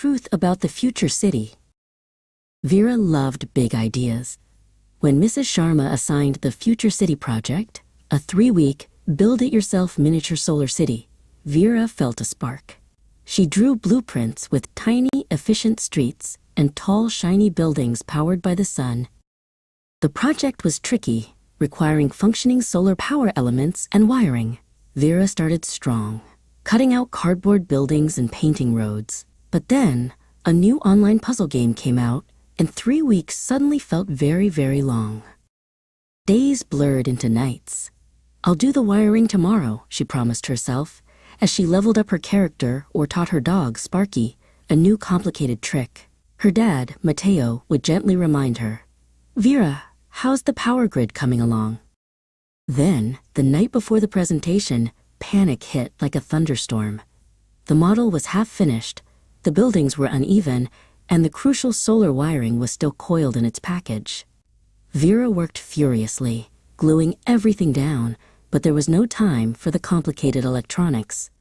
Truth about the future city. Vera loved big ideas. When Mrs. Sharma assigned the Future City project, a 3-week, build-it-yourself miniature solar city, Vera felt a spark. She drew blueprints with tiny, efficient streets and tall, shiny buildings powered by the sun. The project was tricky, requiring functioning solar power elements and wiring. Vera started strong, cutting out cardboard buildings and painting roads. But then, a new online puzzle game came out, and 3 weeks suddenly felt very, very long. Days blurred into nights. "I'll do the wiring tomorrow," she promised herself, as she leveled up her character or taught her dog, Sparky, a new complicated trick. Her dad, Mateo, would gently remind her, "Vera, how's the power grid coming along?" Then, the night before the presentation, panic hit like a thunderstorm. The model was half finished, the buildings were uneven, and the crucial solar wiring was still coiled in its package. Vera worked furiously, gluing everything down, but there was no time for the complicated electronics.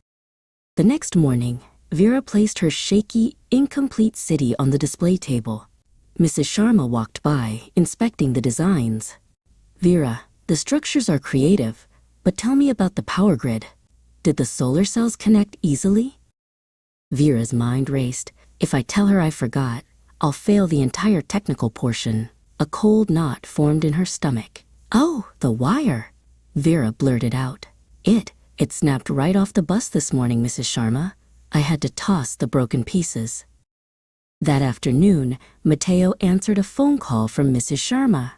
The next morning, Vera placed her shaky, incomplete city on the display table. Mrs. Sharma walked by, inspecting the designs. "Vera, the structures are creative, but tell me about the power grid. Did the solar cells connect easily?" Vera's mind raced. "If I tell her I forgot, I'll fail the entire technical portion." A cold knot formed in her stomach. "Oh, the wire," Vera blurted out. It snapped right off the bus this morning, Mrs. Sharma. I had to toss the broken pieces." That afternoon, Mateo answered a phone call from Mrs. Sharma.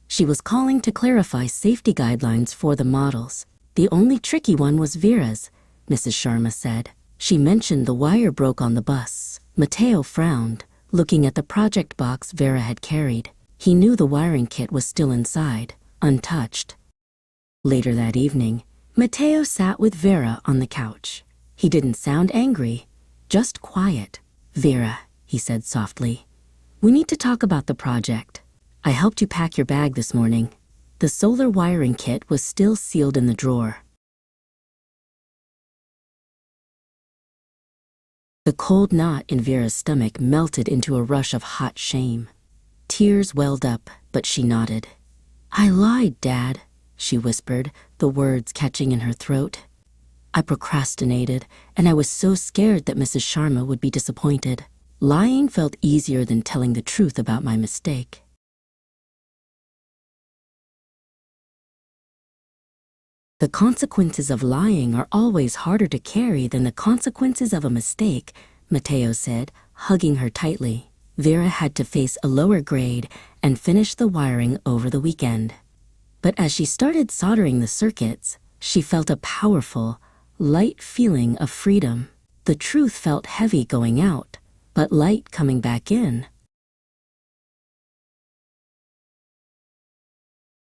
She was calling to clarify safety guidelines for the models. "The only tricky one was Vera's," Mrs. Sharma said. "She mentioned the wire broke on the bus." Mateo frowned, looking at the project box Vera had carried. He knew the wiring kit was still inside, untouched. Later that evening, Mateo sat with Vera on the couch. He didn't sound angry, just quiet. "Vera," he said softly, "we need to talk about the project. I helped you pack your bag this morning." The solar wiring kit was still sealed in the drawer. The cold knot in Vera's stomach melted into a rush of hot shame. Tears welled up, but she nodded. "I lied, Dad," she whispered, the words catching in her throat. "I procrastinated, and I was so scared that Mrs. Sharma would be disappointed. Lying felt easier than telling the truth about my mistake." The consequences of lying are always harder to carry than the consequences of a mistake, Mateo said, hugging her tightly. Vera had to face a lower grade and finish the wiring over the weekend. But as she started soldering the circuits, she felt a powerful, light feeling of freedom. The truth felt heavy going out, but light coming back in.